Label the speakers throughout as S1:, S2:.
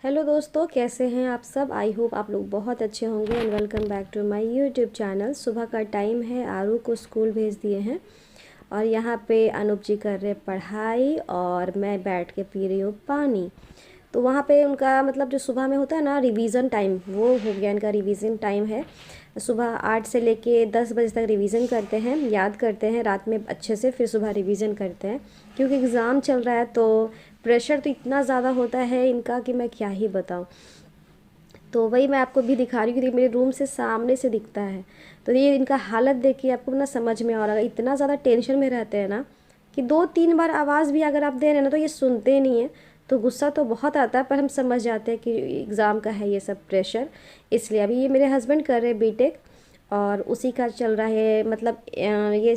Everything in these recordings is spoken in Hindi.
S1: हेलो दोस्तों, कैसे हैं आप सब। आई होप आप लोग बहुत अच्छे होंगे and welcome back to my YouTube channel. सुबह का टाइम है, आरू को स्कूल भेज दिए हैं और यहाँ पे अनूप जी कर रहे पढ़ाई और मैं बैठ के पी रही हूँ पानी। तो वहाँ पे उनका मतलब जो सुबह में होता है ना रिवीजन टाइम, वो हो गया। इनका रिवीजन टाइम है, सुबह 8 से लेके 10 बजे तक रिवीजन करते हैं, याद करते हैं रात में अच्छे से, फिर सुबह रिवीजन करते हैं। क्योंकि एग्ज़ाम चल रहा है तो प्रेशर तो इतना ज़्यादा होता है इनका कि मैं क्या ही बताऊँ। तो वही मैं आपको भी दिखा रही हूँ कि मेरे रूम से सामने से दिखता है। तो ये इनका हालत देख के आपको ना समझ में आ रहा है, इतना ज़्यादा टेंशन में रहते हैं ना कि 2-3 बार आवाज़ भी अगर आप दे रहे हैं ना तो ये सुनते नहीं हैं। तो गुस्सा तो बहुत आता है, पर हम समझ जाते हैं कि एग्ज़ाम का है ये सब प्रेशर। इसलिए अभी ये मेरे हस्बैंड कर रहे हैं बीटेक और उसी का चल रहा है, मतलब ये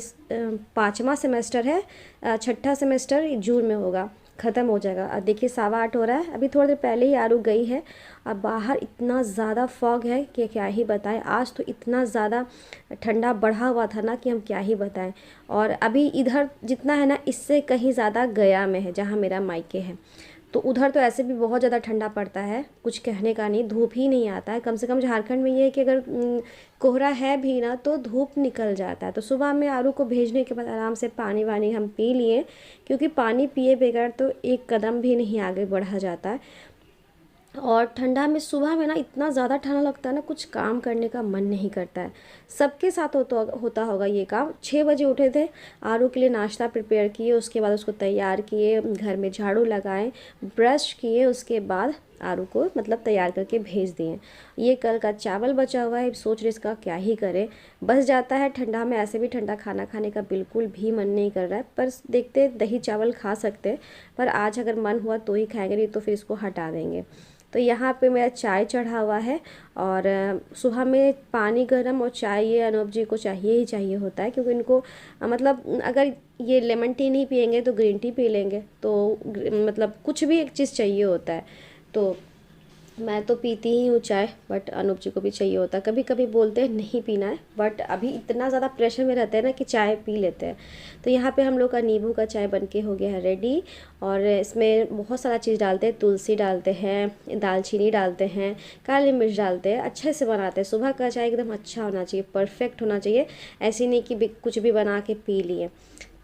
S1: 5वां सेमेस्टर है। छठा सेमेस्टर जून में होगा, ख़त्म हो जाएगा। अब देखिए 8:15 हो रहा है, अभी थोड़ी देर पहले ही आरू गई है। अब बाहर इतना ज़्यादा फॉग है कि क्या ही बताएं। आज तो इतना ज़्यादा ठंडा बढ़ा हुआ था ना कि हम क्या ही बताएं। और अभी इधर जितना है ना, इससे कहीं ज़्यादा गया में है जहाँ मेरा मायके है। तो उधर तो ऐसे भी बहुत ज़्यादा ठंडा पड़ता है, कुछ कहने का नहीं, धूप ही नहीं आता है। कम से कम झारखंड में ये है कि अगर कोहरा है भी ना तो धूप निकल जाता है। तो सुबह में आरू को भेजने के बाद आराम से पानी वानी हम पी लिए, क्योंकि पानी पिए बगैर तो एक कदम भी नहीं आगे बढ़ा जाता है। और ठंडा में सुबह में ना इतना ज़्यादा ठंडा लगता है ना, कुछ काम करने का मन नहीं करता है। सबके साथ होता होगा ये काम। 6 बजे उठे थे, आरू के लिए नाश्ता प्रिपेयर किए, उसके बाद उसको तैयार किए, घर में झाड़ू लगाए, ब्रश किए, उसके बाद आरू को मतलब तैयार करके भेज दिए। ये कल का चावल बचा हुआ है, सोच रहे इसका क्या ही करें। बस जाता है ठंडा में, ऐसे भी ठंडा खाना खाने का बिल्कुल भी मन नहीं कर रहा है, पर देखते दही चावल खा सकते हैं। पर आज अगर मन हुआ तो ही खाएंगे, नहीं तो फिर इसको हटा देंगे। तो यहाँ पे मेरा चाय चढ़ा हुआ है और सुबह में पानी गर्म और चाय ये अनूप जी को चाहिए ही चाहिए होता है, क्योंकि इनको मतलब अगर ये लेमन टी नहीं पियेंगे तो ग्रीन टी पी लेंगे। तो मतलब कुछ भी एक चीज़ चाहिए होता है। तो मैं तो पीती ही हूँ चाय, बट अनूप जी को भी चाहिए होता है। कभी कभी बोलते हैं नहीं पीना है, बट अभी इतना ज़्यादा प्रेशर में रहते हैं ना कि चाय पी लेते हैं। तो यहाँ पे हम लोग का नींबू का चाय बनके हो गया है रेडी। और इसमें बहुत सारा चीज़ डालते हैं, तुलसी डालते हैं, दालचीनी डालते हैं, काली मिर्च डालते हैं, अच्छे से बनाते हैं। सुबह का चाय एकदम अच्छा होना चाहिए, परफेक्ट होना चाहिए, ऐसी नहीं कि कुछ भी बना के पी लिए।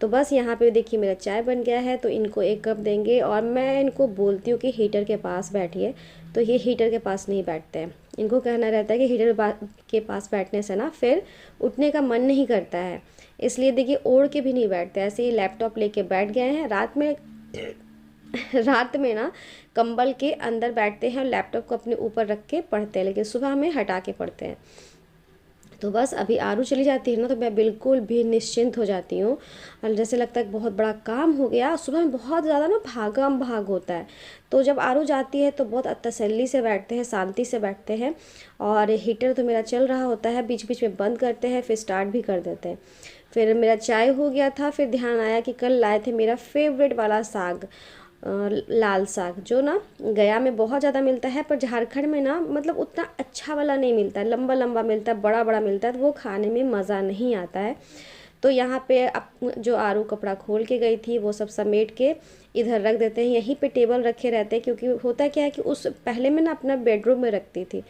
S1: तो बस यहाँ पे देखिए मेरा चाय बन गया है, तो इनको 1 कप देंगे। और मैं इनको बोलती हूँ कि हीटर के पास बैठिए, तो ये हीटर के पास नहीं बैठते हैं। इनको कहना रहता है कि हीटर के पास बैठने से ना फिर उठने का मन नहीं करता है। इसलिए देखिए ओढ़ के भी नहीं बैठते, ऐसे ही लैपटॉप लेके बैठ गए हैं। रात में रात में ना कंबल के अंदर बैठते हैं और लैपटॉप को अपने ऊपर रख के पढ़ते हैं, लेकिन सुबह में हटा के पढ़ते हैं। तो बस अभी आरू चली जाती है ना तो मैं बिल्कुल भी निश्चिंत हो जाती हूँ। और जैसे लगता है बहुत बड़ा काम हो गया। सुबह में बहुत ज़्यादा ना भागम भाग होता है, तो जब आरू जाती है तो बहुत तसल्ली से बैठते हैं, शांति से बैठते हैं। और हीटर तो मेरा चल रहा होता है, बीच बीच में बंद करते हैं, फिर स्टार्ट भी कर देते हैं। फिर मेरा चाय हो गया था, फिर ध्यान आया कि कल लाए थे मेरा फेवरेट वाला साग, लाल साग, जो ना गया में बहुत ज़्यादा मिलता है, पर झारखंड में ना मतलब उतना अच्छा वाला नहीं मिलता है, लंबा लंबा मिलता है, बड़ा बड़ा मिलता है, तो वो खाने में मज़ा नहीं आता है। तो यहाँ पे अब जो आरू कपड़ा खोल के गई थी वो सब समेट के इधर रख देते हैं, यहीं पे टेबल रखे रहते हैं। क्योंकि होता क्या है कि उस पहले मैं ना अपना बेडरूम में रखती थी,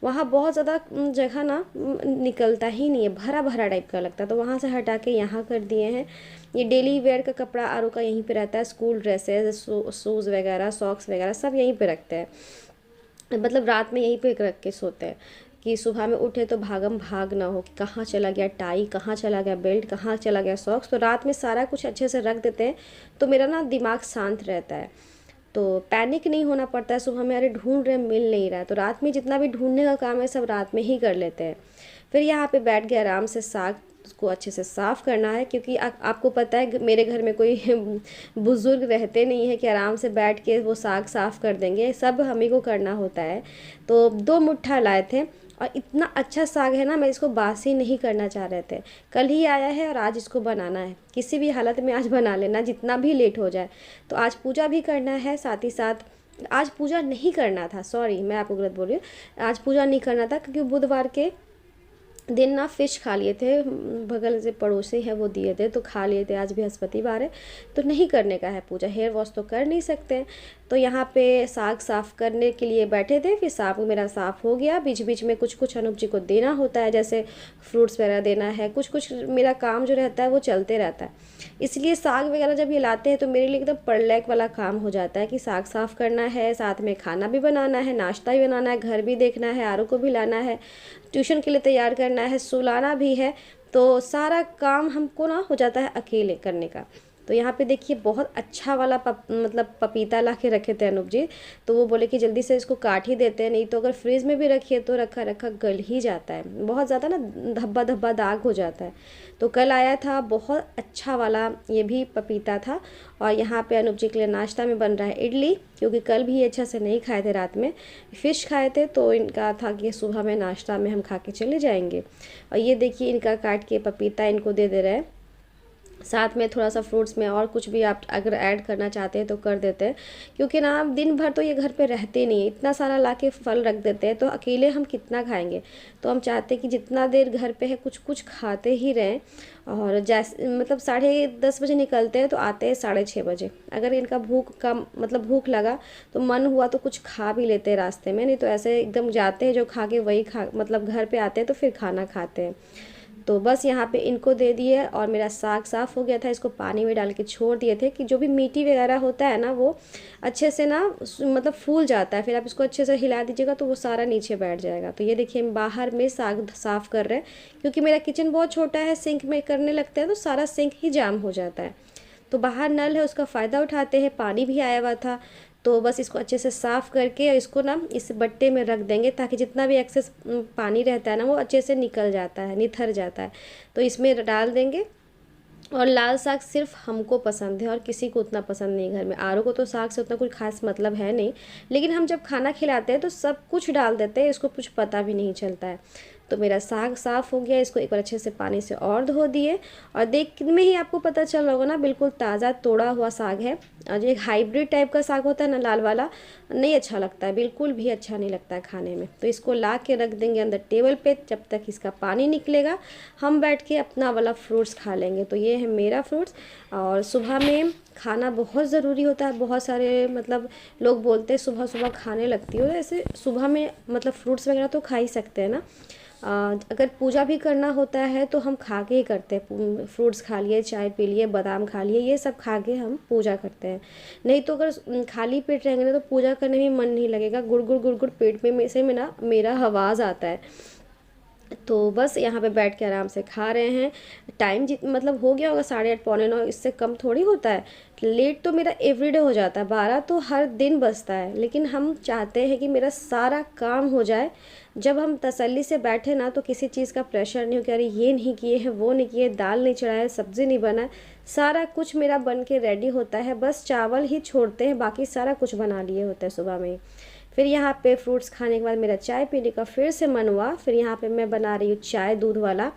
S1: वहाँ बहुत ज़्यादा जगह ना निकलता ही नहीं है, भरा भरा टाइप का लगता है, तो वहाँ से हटा के यहाँ कर दिए हैं। ये डेली वेयर का कपड़ा आरू का यहीं पे रहता है, स्कूल ड्रेसेस, शूज़ वगैरह, सॉक्स वगैरह सब यहीं पे रखते हैं। मतलब रात में यहीं पे रख के सोते हैं कि सुबह में उठे तो भागम भाग ना हो कि कहाँ चला गया टाई, कहाँ चला गया बेल्ट, कहाँ चला गया सॉक्स। तो रात में सारा कुछ अच्छे से रख देते हैं, तो मेरा ना दिमाग शांत रहता है, तो पैनिक नहीं होना पड़ता है सुबह में, अरे ढूंढ रहे मिल नहीं रहा है। तो रात में जितना भी ढूंढने का काम है सब रात में ही कर लेते हैं। फिर यहाँ पे बैठ के आराम से साग को अच्छे से साफ़ करना है, क्योंकि आपको पता है मेरे घर में कोई बुज़ुर्ग रहते नहीं है कि आराम से बैठ के वो साग साफ़ कर देंगे, सब हम ही को करना होता है। तो 2 मुट्ठा लाए थे और इतना अच्छा साग है ना, मैं इसको बासी नहीं करना चाह रहे थे। कल ही आया है और आज इसको बनाना है, किसी भी हालत में आज बना लेना, जितना भी लेट हो जाए। तो आज पूजा भी करना है, साथ ही साथ आज पूजा नहीं करना था, सॉरी मैं आपको गलत बोल रही हूँ, आज पूजा नहीं करना था क्योंकि बुधवार के दिन ना फ़िश खा लिए थे, बगल से पड़ोसी है वो दिए थे तो खा लिए थे। आज बृहस्पतिवार है तो नहीं करने का है पूजा, हेयर वॉश तो कर नहीं सकते। तो यहाँ पे साग साफ़ करने के लिए बैठे थे, फिर साग मेरा साफ़ हो गया। बीच बीच में कुछ कुछ अनूप जी को देना होता है, जैसे फ्रूट्स वगैरह देना है, कुछ कुछ मेरा काम जो रहता है वो चलते रहता है। इसलिए साग वगैरह जब ये लाते हैं तो मेरे लिए एकदम परलैक वाला काम हो जाता है कि साग साफ़ करना है, साथ में खाना भी बनाना है, नाश्ता भी बनाना है, घर भी देखना है, आरू को भी लाना है, ट्यूशन के लिए तैयार करना है, सुलाना भी है। तो सारा काम हमको ना हो जाता है अकेले करने का। तो यहाँ पे देखिए बहुत अच्छा वाला मतलब पपीता ला के रखे थे अनूप जी। तो वो बोले कि जल्दी से इसको काट ही देते हैं, नहीं तो अगर फ्रिज में भी रखिए तो रखा रखा गल ही जाता है, बहुत ज़्यादा ना धब्बा धब्बा दाग हो जाता है। तो कल आया था बहुत अच्छा वाला ये भी पपीता था। और यहाँ पे अनूप जी के लिए नाश्ता में बन रहा है इडली, क्योंकि कल भी ये अच्छा से नहीं खाए थे, रात में फ़िश खाए थे। तो इनका था कि सुबह में नाश्ता में हम खा के चले जाएंगे। और ये देखिए इनका काट के पपीता इनको दे दे रहे हैं, साथ में थोड़ा सा फ्रूट्स में और कुछ भी आप अगर ऐड करना चाहते हैं तो कर देते हैं, क्योंकि ना आप दिन भर तो ये घर पे रहते नहीं है, इतना सारा ला के फल रख देते हैं तो अकेले हम कितना खाएंगे। तो हम चाहते हैं कि जितना देर घर पे है कुछ कुछ खाते ही रहें। और जैसे मतलब 10:30 बजे निकलते हैं तो आते हैं 6:30 बजे। अगर इनका भूख का मतलब भूख लगा तो मन हुआ तो कुछ खा भी लेते हैं रास्ते में, नहीं तो ऐसे एकदम जाते हैं जो खा के वही खा मतलब घर पे आते हैं तो फिर खाना खाते हैं। तो बस यहाँ पे इनको दे दिए और मेरा साग साफ़ हो गया था, इसको पानी में डाल के छोड़ दिए थे कि जो भी मिट्टी वगैरह होता है ना वो अच्छे से ना मतलब फूल जाता है। फिर आप इसको अच्छे से हिला दीजिएगा तो वो सारा नीचे बैठ जाएगा। तो ये देखिए हम बाहर में साग साफ़ कर रहे हैं, क्योंकि मेरा किचन बहुत छोटा है, सिंक में करने लगते हैं तो सारा सिंक ही जाम हो जाता है। तो बाहर नल है उसका फ़ायदा उठाते हैं, पानी भी आया हुआ था। तो बस इसको अच्छे से साफ़ करके इसको ना इस बट्टे में रख देंगे, ताकि जितना भी एक्सेस पानी रहता है ना वो अच्छे से निकल जाता है, निथर जाता है। तो इसमें डाल देंगे। और लाल साग सिर्फ हमको पसंद है और किसी को उतना पसंद नहीं घर में। आरू को तो साग से उतना कोई खास मतलब है नहीं, लेकिन हम जब खाना खिलाते हैं तो सब कुछ डाल देते हैं, इसको कुछ पता भी नहीं चलता है। तो मेरा साग साफ़ हो गया, इसको एक बार अच्छे से पानी से और धो दिए। और देख में ही आपको पता चल रहा होगा ना, बिल्कुल ताज़ा तोड़ा हुआ साग है। और जो एक हाइब्रिड टाइप का साग होता है ना लाल वाला, नहीं अच्छा लगता है, बिल्कुल भी अच्छा नहीं लगता है खाने में। तो इसको ला के रख देंगे अंदर टेबल पे, जब तक इसका पानी निकलेगा हम बैठ के अपना वाला फ्रूट्स खा लेंगे। तो ये है मेरा फ्रूट्स। और सुबह में खाना बहुत ज़रूरी होता है, बहुत सारे मतलब लोग बोलते हैं सुबह सुबह खाने लगती हो, ऐसे सुबह में मतलब फ्रूट्स वगैरह तो खा ही सकते हैं ना। अगर पूजा भी करना होता है तो हम खा के ही करते हैं, फ्रूट्स खा लिए, चाय पी लिए, बादाम खा लिए, ये सब खा के हम पूजा करते हैं। नहीं तो अगर खाली पेट रहेंगे ना तो पूजा करने में मन नहीं लगेगा, गुड़ गुड़ पेट में से में ना मेरा आवाज़ आता है। तो बस यहाँ पे बैठ के आराम से खा रहे हैं। टाइम मतलब हो गया होगा 8:30 9:15, इससे कम थोड़ी होता है। लेट तो मेरा एवरीडे हो जाता है, 12 तो हर दिन बजता है, लेकिन हम चाहते हैं कि मेरा सारा काम हो जाए। जब हम तसल्ली से बैठे ना तो किसी चीज़ का प्रेशर नहीं हो कि अरे ये नहीं किए हैं, वो नहीं किए, दाल नहीं चढ़ाया, सब्ज़ी नहीं बना, सारा कुछ मेरा बन के रेडी होता है। बस चावल ही छोड़ते हैं, बाकी सारा कुछ बना लिए होता है सुबह में ही। फिर यहाँ पे फ्रूट्स खाने के बाद मेरा चाय पीने का फिर से मन हुआ। फिर यहाँ पे मैं बना रही हूँ चाय दूध वाला,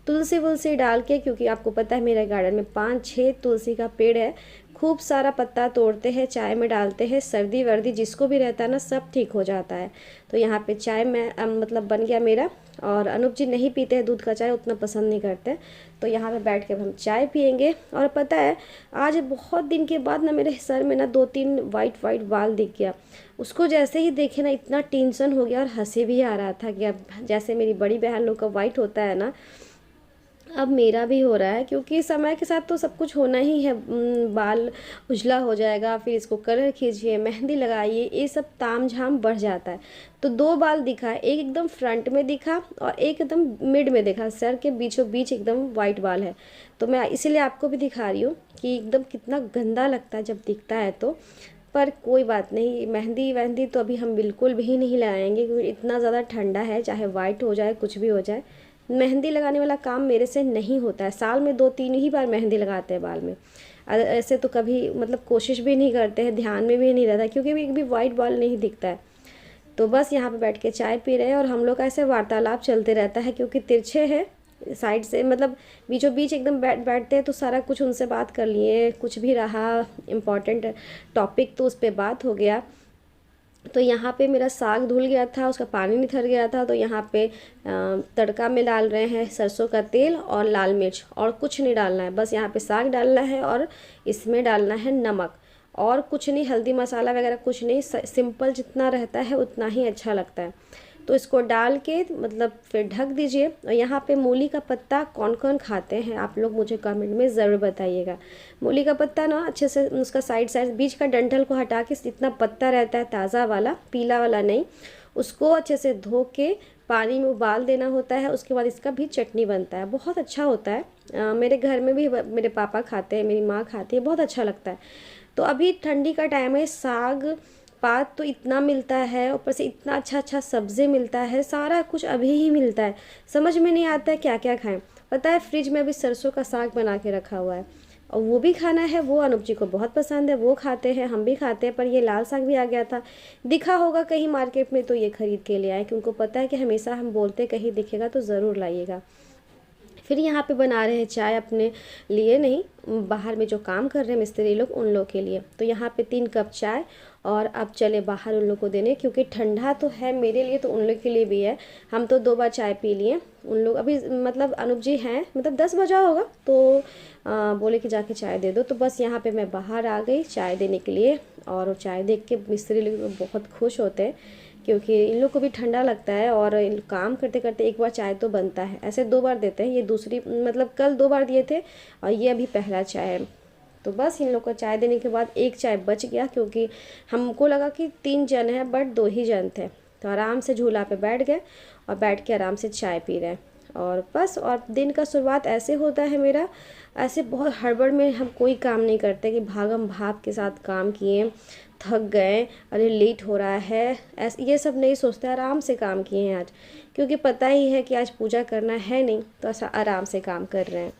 S1: तुलसी वुलसी डाल के, क्योंकि आपको पता है मेरे गार्डन में 5-6 तुलसी का पेड़ है। खूब सारा पत्ता तोड़ते हैं, चाय में डालते हैं, सर्दी वर्दी जिसको भी रहता है ना सब ठीक हो जाता है। तो यहाँ पे चाय में मतलब बन गया मेरा। और अनूप जी नहीं पीते हैं दूध का चाय, उतना पसंद नहीं करते। तो यहाँ पे बैठ के हम चाय पियेंगे। और पता है आज बहुत दिन के बाद ना मेरे सर में ना 2-3 वाइट वाइट बाल दिख गया। उसको जैसे ही देखे ना इतना टेंशन हो गया और हंसी भी आ रहा था कि अब जैसे मेरी बड़ी बहन लोग का वाइट होता है ना, अब मेरा भी हो रहा है, क्योंकि समय के साथ तो सब कुछ होना ही है। बाल उजला हो जाएगा, फिर इसको कलर खींचिए, मेहंदी लगाइए, ये सब ताम झाम बढ़ जाता है। तो 2 बाल दिखा, एक एकदम फ्रंट में दिखा और एक एकदम मिड में दिखा, सर के बीचों बीच एकदम वाइट बाल है। तो मैं इसीलिए आपको भी दिखा रही हूँ कि एकदम कितना गंदा लगता है जब दिखता है तो। पर कोई बात नहीं, मेहंदी वहंदी तो अभी हम बिल्कुल भी नहीं लगाएंगे, क्योंकि इतना ज़्यादा ठंडा है, चाहे वाइट हो जाए कुछ भी हो जाए, मेहंदी लगाने वाला काम मेरे से नहीं होता है। साल में 2-3 ही बार मेहंदी लगाते हैं बाल में, ऐसे तो कभी मतलब कोशिश भी नहीं करते हैं, ध्यान में भी नहीं रहता, क्योंकि एक भी वाइट बाल नहीं दिखता है। तो बस यहाँ पे बैठ के चाय पी रहे हैं और हम लोग का ऐसे वार्तालाप चलते रहता है, क्योंकि तिरछे है साइड से, मतलब बीचों बीच एकदम बैठते हैं तो सारा कुछ उनसे बात कर लिए, कुछ भी रहा इम्पोर्टेंट टॉपिक तो उस पर बात हो गया। तो यहाँ पे मेरा साग धुल गया था, उसका पानी निथर गया था। तो यहाँ पे तड़का में डाल रहे हैं सरसों का तेल और लाल मिर्च, और कुछ नहीं डालना है, बस यहाँ पे साग डालना है और इसमें डालना है नमक, और कुछ नहीं, हल्दी मसाला वगैरह कुछ नहीं, सिंपल जितना रहता है उतना ही अच्छा लगता है। तो इसको डाल के मतलब फिर ढक दीजिए। और यहाँ पे मूली का पत्ता कौन कौन खाते हैं आप लोग मुझे कमेंट में ज़रूर बताइएगा। मूली का पत्ता ना अच्छे से उसका साइड साइड बीच का डंठल को हटा के जितना पत्ता रहता है ताज़ा वाला, पीला वाला नहीं, उसको अच्छे से धो के पानी में उबाल देना होता है। उसके बाद इसका भी चटनी बनता है, बहुत अच्छा होता है। मेरे घर में भी मेरे पापा खाते हैं, मेरी माँ खाती है, बहुत अच्छा लगता है। तो अभी ठंडी का टाइम है, साग पात तो इतना मिलता है, ऊपर से इतना अच्छा अच्छा सब्ज़ी मिलता है, सारा कुछ अभी ही मिलता है, समझ में नहीं आता है क्या क्या खाएं। पता है फ्रिज में अभी सरसों का साग बना के रखा हुआ है, और वो भी खाना है, वो अनूप जी को बहुत पसंद है, वो खाते हैं, हम भी खाते हैं। पर ये लाल साग भी आ गया था, दिखा होगा कहीं मार्केट में, तो ये ख़रीद के ले आए, क्योंकि उनको पता है कि हमेशा हम बोलते कहीं दिखेगा तो ज़रूर लाइएगा। फिर यहाँ पे बना रहे हैं चाय, अपने लिए नहीं, बाहर में जो काम कर रहे हैं मिस्त्री लोग उन लोग के लिए। तो यहाँ पे 3 कप चाय, और अब चले बाहर उन लोग को देने, क्योंकि ठंडा तो है मेरे लिए तो उन लोग के लिए भी है। हम तो 2 बार चाय पी लिए, उन लोग अभी मतलब अनूप जी हैं, मतलब 10 बजा होगा, तो बोले कि जाके चाय दे दो। तो बस यहाँ पे मैं बाहर आ गई चाय देने के लिए, और चाय देख के मिस्त्री लोग बहुत खुश होते हैं, क्योंकि इन लोग को भी ठंडा लगता है, और काम करते करते एक बार चाय तो बनता है। ऐसे 2 बार देते हैं, ये दूसरी, मतलब कल 2 बार दिए थे और ये अभी पहला चाय है। तो बस इन लोग को चाय देने के बाद एक चाय बच गया, क्योंकि हमको लगा कि 3 जन हैं बट 2 ही जन थे। तो आराम से झूला पे बैठ गए और बैठ के आराम से चाय पी रहे हैं। और बस, और दिन का शुरुआत ऐसे होता है मेरा, ऐसे बहुत हड़बड़ में हम कोई काम नहीं करते कि भागम भाग के साथ काम किए, थक गए, अरे लेट हो रहा है, ऐसे ये सब नहीं सोचते, आराम से काम किए हैं आज, क्योंकि पता ही है कि आज पूजा करना है नहीं, तो ऐसा आराम से काम कर रहे हैं।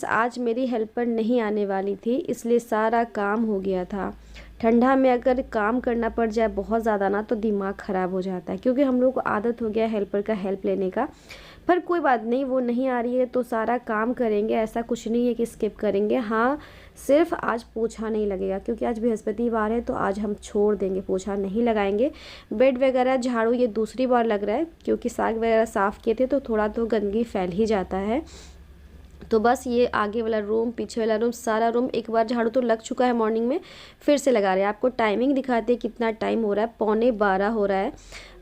S1: फ्रेंड्स आज मेरी हेल्पर नहीं आने वाली थी, इसलिए सारा काम हो गया था। ठंडा में अगर काम करना पड़ जाए बहुत ज़्यादा ना तो दिमाग ख़राब हो जाता है, क्योंकि हम लोग को आदत हो गया हेल्पर का हेल्प लेने का। पर कोई बात नहीं, वो नहीं आ रही है तो सारा काम करेंगे, ऐसा कुछ नहीं है कि स्किप करेंगे। हाँ, सिर्फ आज पोछा नहीं लगेगा, क्योंकि आज बृहस्पतिवार है तो आज हम छोड़ देंगे, पोछा नहीं लगाएंगे। बेड वगैरह झाड़ू ये दूसरी बार लग रहा है, क्योंकि साग वगैरह साफ़ किए थे तो थोड़ा तो गंदगी फैल ही जाता है। तो बस ये आगे वाला रूम, पीछे वाला रूम, सारा रूम एक बार झाड़ू तो लग चुका है मॉर्निंग में, फिर से लगा रहे हैं। आपको टाइमिंग दिखाते हैं कितना टाइम हो रहा है, 11:15 हो रहा है।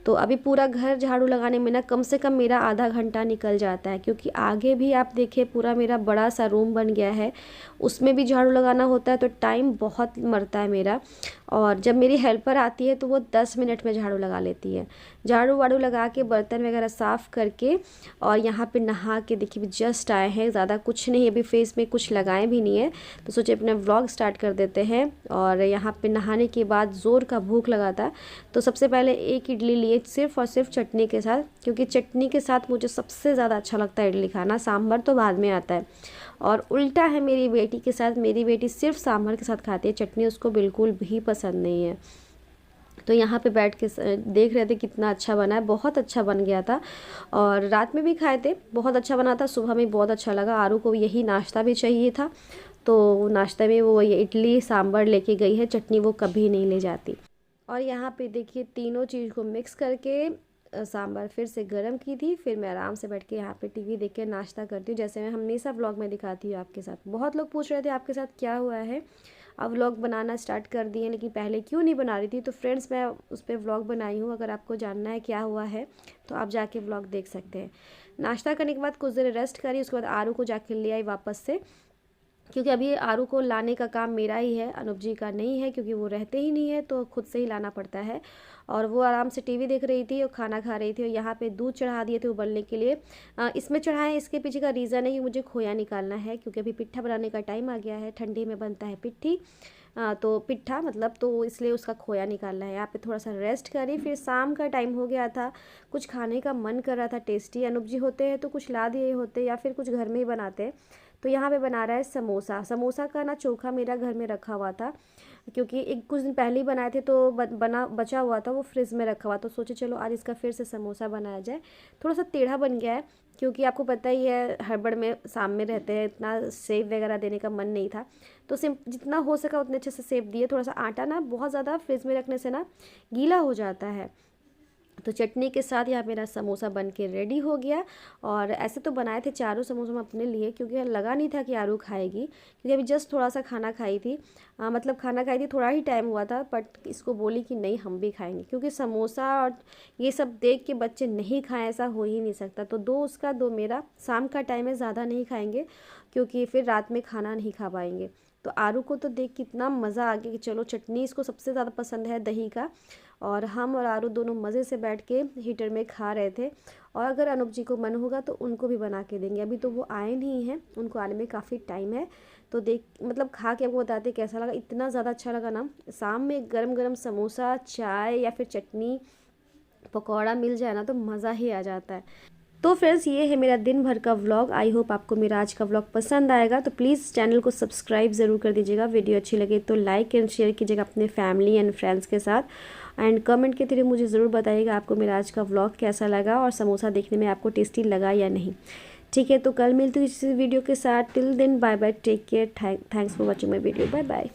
S1: तो अभी पूरा घर झाड़ू लगाने में ना कम से कम मेरा आधा घंटा निकल जाता है, क्योंकि आगे भी आप देखिए पूरा मेरा बड़ा सा रूम बन गया है, उसमें भी झाड़ू लगाना होता है, तो टाइम बहुत मरता है मेरा। और जब मेरी हेल्पर आती है तो वो 10 मिनट में झाड़ू लगा लेती है। झाड़ू वाड़ू लगा के बर्तन वगैरह साफ़ करके और यहाँ पे नहा के देखिए जस्ट आए हैं, ज़्यादा कुछ नहीं, अभी फेस में कुछ लगाए भी नहीं है, तो सोचे अपना व्लॉग स्टार्ट कर देते हैं। और यहाँ पे नहाने के बाद ज़ोर का भूख लगा था, तो सबसे पहले एक इडली लिए सिर्फ और सिर्फ चटनी के साथ, क्योंकि चटनी के साथ मुझे सबसे ज़्यादा अच्छा लगता है इडली खाना, सांभर तो बाद में आता है। और उल्टा है मेरी बेटी के साथ, मेरी बेटी सिर्फ सांभर के साथ खाती है, चटनी उसको बिल्कुल भी पसंद नहीं है। तो यहाँ पे बैठ के देख रहे थे कितना अच्छा बना है, बहुत अच्छा बन गया था। और रात में भी खाए थे, बहुत अच्छा बना था, सुबह में बहुत अच्छा लगा। आरू को यही नाश्ता भी चाहिए था, तो नाश्ते में वो ये इडली सांभर लेके गई है, चटनी वो कभी नहीं ले जाती। और यहाँ पे देखिए तीनों चीज़ को मिक्स करके सांभर फिर से गरम की थी, फिर मैं आराम से बैठ के यहाँ पे टीवी देख के नाश्ता करती हूँ, जैसे मैं हमेशा व्लॉग में दिखाती हूँ आपके साथ। बहुत लोग पूछ रहे थे आपके साथ क्या हुआ है, अब व्लॉग बनाना स्टार्ट कर दिए, लेकिन पहले क्यों नहीं बना रही थी। तो फ्रेंड्स मैं उस पर व्लॉग बनाई हूँ, अगर आपको जानना है क्या हुआ है तो आप जाके व्लॉग देख सकते हैं। नाश्ता करने के बाद कुछ देर रेस्ट करी, उसके बाद आरू को जाके ले आई वापस से, क्योंकि अभी आरू को लाने का काम मेरा ही है, अनूप जी का नहीं है, क्योंकि वो रहते ही नहीं है तो खुद से ही लाना पड़ता है। और वो आराम से टीवी देख रही थी और खाना खा रही थी। और यहाँ पे दूध चढ़ा दिए थे उबलने के लिए। इसमें चढ़ाएं, इसके पीछे का रीज़न है कि मुझे खोया निकालना है, क्योंकि अभी पिट्ठा बनाने का टाइम आ गया है, ठंडी में बनता है पिट्ठी, तो पिट्ठा मतलब, तो इसलिए उसका खोया निकालना है। यहाँ पे थोड़ा सा रेस्ट करी, फिर शाम का टाइम हो गया था, कुछ खाने का मन कर रहा था टेस्टी। अनूप जी होते हैं तो कुछ ला दिए होते, या फिर कुछ घर में ही बनाते हैं। तो यहाँ पे बना रहा है समोसा। समोसा का ना चोखा मेरा घर में रखा हुआ था, क्योंकि एक कुछ दिन पहले ही बनाए थे तो बचा हुआ था, वो फ्रिज में रखा हुआ, तो सोचे चलो आज इसका फिर से समोसा बनाया जाए। थोड़ा सा टेढ़ा बन गया है, क्योंकि आपको पता ही है हड़बड़ में सामने रहते हैं, इतना सेव वगैरह देने का मन नहीं था, तो जितना हो सका उतने अच्छे से सेव दिए। थोड़ा सा आटा ना बहुत ज़्यादा फ्रिज में रखने से ना गीला हो जाता है। तो चटनी के साथ यहाँ मेरा समोसा बन के रेडी हो गया। और ऐसे तो बनाए थे चारों समोसा मैं अपने लिए, क्योंकि लगा नहीं था कि आरू खाएगी, क्योंकि अभी जस्ट थोड़ा सा खाना खाई थी, मतलब खाना खाई थी, थोड़ा ही टाइम हुआ था, बट इसको बोली कि नहीं हम भी खाएंगे, क्योंकि समोसा और ये सब देख के बच्चे नहीं खाएं ऐसा हो ही नहीं सकता। तो दो उसका दो मेरा, शाम का टाइम है, ज़्यादा नहीं खाएंगे क्योंकि फिर रात में खाना नहीं खा पाएंगे। तो आरू को तो देख कितना मज़ा आ गया कि चलो, चटनी इसको सबसे ज़्यादा पसंद है दही का, और हम और आरू दोनों मज़े से बैठ के हीटर में खा रहे थे। और अगर अनूप जी को मन होगा तो उनको भी बना के देंगे, अभी तो वो आए नहीं हैं, उनको आने में काफ़ी टाइम है। तो देख मतलब खा के आपको बताते कैसा लगा, इतना ज़्यादा अच्छा लगा ना। शाम में गरम गरम समोसा, चाय या फिर चटनी पकौड़ा मिल जाए ना तो मज़ा ही आ जाता है। तो फ्रेंड्स ये है मेरा दिन भर का व्लॉग। आई होप आपको मेरा आज का व्लॉग पसंद आएगा, तो प्लीज़ चैनल को सब्सक्राइब ज़रूर कर दीजिएगा। वीडियो अच्छी लगे तो लाइक एंड शेयर कीजिएगा अपने फैमिली एंड फ्रेंड्स के साथ, एंड कमेंट के थ्रू मुझे ज़रूर बताइएगा आपको मेरा आज का व्लॉग कैसा लगा और समोसा देखने में आपको टेस्टी लगा या नहीं। ठीक है, तो कल मिलती हूँ इस वीडियो के साथ। Till then bye bye, take care, thanks for watching my video, bye bye.